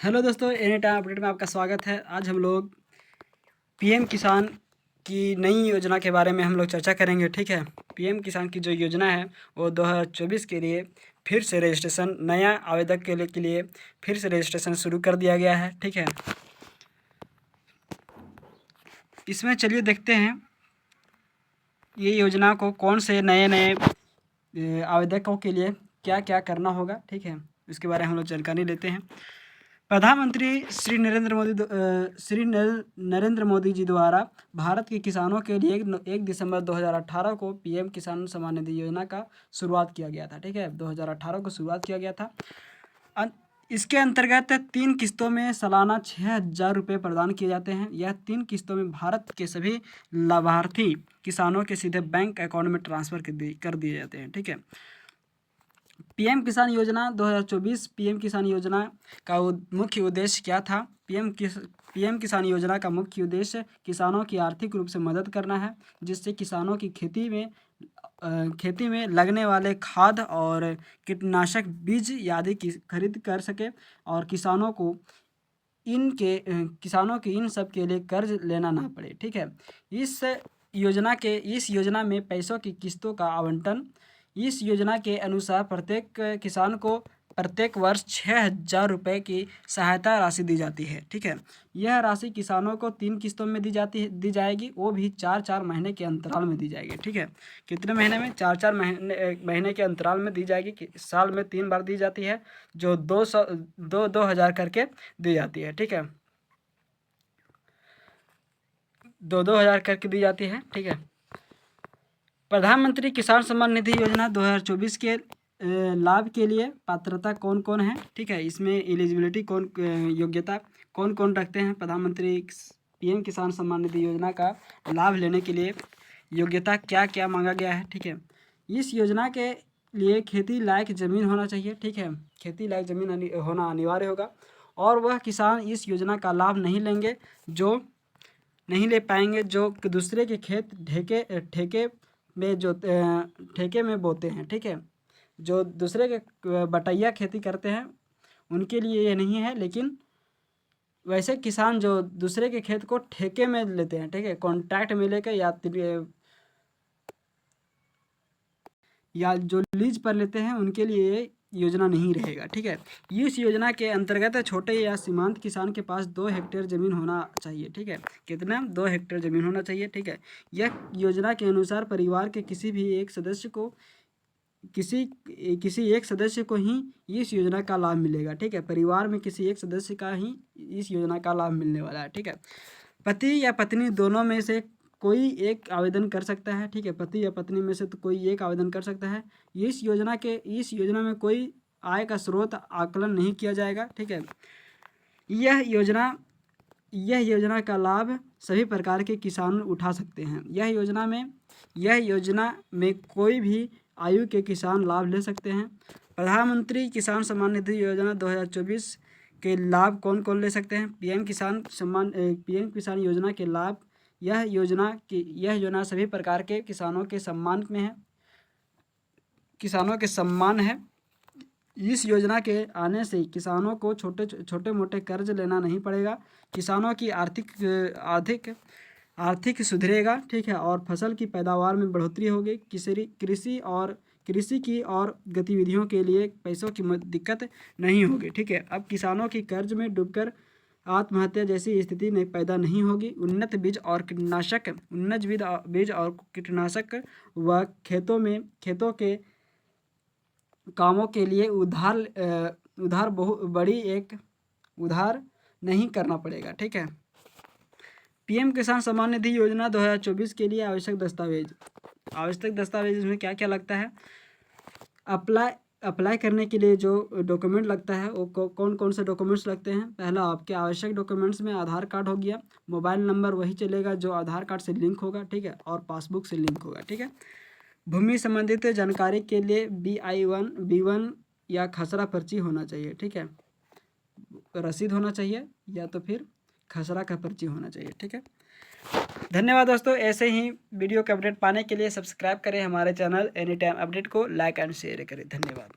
Hello दोस्तों, any time update में आपका स्वागत है। आज हम लोग पीएम किसान की नई योजना के बारे में हम लोग चर्चा करेंगे। ठीक है, पीएम किसान की जो योजना है वो 2024 के लिए फिर से रजिस्ट्रेशन, नया आवेदक के लिए फिर से रजिस्ट्रेशन शुरू कर दिया गया है। ठीक है, इसमें चलिए देखते हैं ये योजना को कौन से नए आवेदकों के लिए क्या क्या करना होगा। ठीक है, इसके बारे में हम लोग जानकारी लेते हैं। प्रधानमंत्री श्री नरेंद्र मोदी जी द्वारा भारत के किसानों के लिए 1 दिसंबर 2018 को पीएम किसान सम्मान निधि योजना का शुरुआत किया गया था। ठीक है, 2018 को शुरुआत किया गया था। इसके अंतर्गत 3 किस्तों में सालाना 6,000 रुपये प्रदान किए जाते हैं। यह 3 किस्तों में भारत के सभी लाभार्थी किसानों के सीधे बैंक अकाउंट में ट्रांसफ़र कर दिए जाते हैं। ठीक है, पीएम किसान योजना 2024 पीएम किसान योजना का मुख्य उद्देश्य क्या था? पीएम किसान योजना का मुख्य उद्देश्य किसानों की आर्थिक रूप से मदद करना है, जिससे किसानों की खेती में लगने वाले खाद और कीटनाशक बीज आदि की खरीद कर सके और किसानों के इन सब के लिए कर्ज लेना ना पड़े। ठीक है, इस योजना में पैसों की किस्तों का आवंटन इस योजना के अनुसार प्रत्येक किसान को प्रत्येक वर्ष 6,000 रुपये की सहायता राशि दी जाती है। ठीक है, यह राशि किसानों को 3 किस्तों में दी जाएगी, वो भी 4-4 महीने के अंतराल में दी जाएगी। ठीक है, कितने महीने में? 4-4 महीने के अंतराल में दी जाएगी। साल में 3 बार दी जाती है, जो 2,000 करके दी जाती है। ठीक है, 2,000 करके दी जाती है। ठीक है, प्रधानमंत्री किसान सम्मान निधि योजना 2024 के लाभ के लिए पात्रता कौन कौन है? ठीक है, इसमें एलिजिबिलिटी योग्यता कौन कौन रखते हैं? प्रधानमंत्री पीएम किसान सम्मान निधि योजना का लाभ लेने के लिए योग्यता क्या क्या मांगा गया है? ठीक है, इस योजना के लिए खेती लायक ज़मीन होना चाहिए। ठीक है, खेती लायक ज़मीन होना अनिवार्य होगा और वह किसान इस योजना का लाभ नहीं ले पाएंगे जो दूसरे के खेत ठेके में बोते हैं। ठीक है, जो दूसरे के बटैया खेती करते हैं उनके लिए ये नहीं है, लेकिन वैसे किसान जो दूसरे के खेत को ठेके में लेते हैं, ठीक है, कॉन्ट्रैक्ट में लेकर या जो लीज पर लेते हैं उनके लिए ये योजना नहीं रहेगा। ठीक है, इस योजना के अंतर्गत छोटे या सीमांत किसान के पास 2 हेक्टेयर ज़मीन होना चाहिए। ठीक है, कितना? 2 हेक्टेयर ज़मीन होना चाहिए। ठीक है, यह योजना के अनुसार परिवार के किसी एक सदस्य को ही इस योजना का लाभ मिलेगा। ठीक है, परिवार में किसी एक सदस्य का ही इस योजना का लाभ मिलने वाला है। ठीक है, पति या पत्नी दोनों में से कोई एक आवेदन कर सकता है। ठीक है, पति या पत्नी में से तो कोई एक आवेदन कर सकता है। इस योजना में कोई आय का स्रोत आकलन नहीं किया जाएगा। ठीक है, यह योजना का लाभ सभी प्रकार के किसान उठा सकते हैं। यह योजना में कोई भी आयु के किसान लाभ ले सकते हैं। प्रधानमंत्री किसान सम्मान निधि योजना 2024 के लाभ कौन कौन ले सकते हैं? पीएम किसान योजना के लाभ यह योजना सभी प्रकार के किसानों के सम्मान है। इस योजना के आने से किसानों को छोटे मोटे कर्ज लेना नहीं पड़ेगा। किसानों की आर्थिक सुधरेगा। ठीक है, और फसल की पैदावार में बढ़ोतरी होगी। कृषि की और गतिविधियों के लिए पैसों की दिक्कत नहीं होगी। ठीक है, अब किसानों की कर्ज में डूबकर आत्महत्या जैसी स्थिति पैदा नहीं होगी। उन्नत बीज और कीटनाशक व खेतों के कामों के लिए उधार नहीं करना पड़ेगा। ठीक है, पीएम किसान सम्मान निधि योजना 2024 के लिए आवश्यक दस्तावेज इसमें क्या क्या लगता है? अप्लाई करने के लिए जो डॉक्यूमेंट लगता है वो कौन कौन से डॉक्यूमेंट्स लगते हैं? पहला, आपके आवश्यक डॉक्यूमेंट्स में आधार कार्ड हो गया, मोबाइल नंबर वही चलेगा जो आधार कार्ड से लिंक होगा। ठीक है, और पासबुक से लिंक होगा। ठीक है, भूमि संबंधित जानकारी के लिए B1 या खसरा पर्ची होना चाहिए। ठीक है, रसीद होना चाहिए या तो फिर खसरा का पर्ची होना चाहिए। ठीक है, धन्यवाद दोस्तों। ऐसे ही वीडियो का अपडेट पाने के लिए सब्सक्राइब करें हमारे चैनल एनी टाइम अपडेट को, लाइक एंड शेयर करें। धन्यवाद।